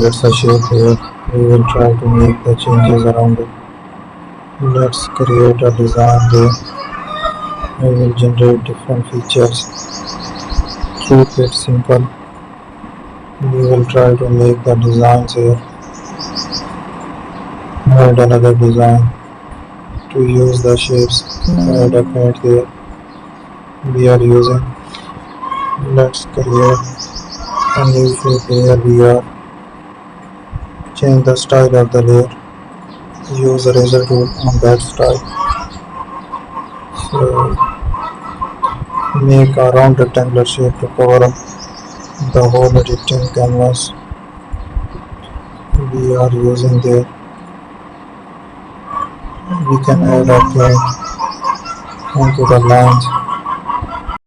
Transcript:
it's a shape here. We will try to make the changes around it. Let's create a design there. We will generate different features. Keep it simple. We will try to make the designs here. Add another design. To use the shapes, add a paint there. We are using. Let's create a new shape here. We are change the style of the layer. Use the razor tool on that style. So make a round rectangular shape to cover up the whole editing canvas. We are using there. We can add a paint onto the lines.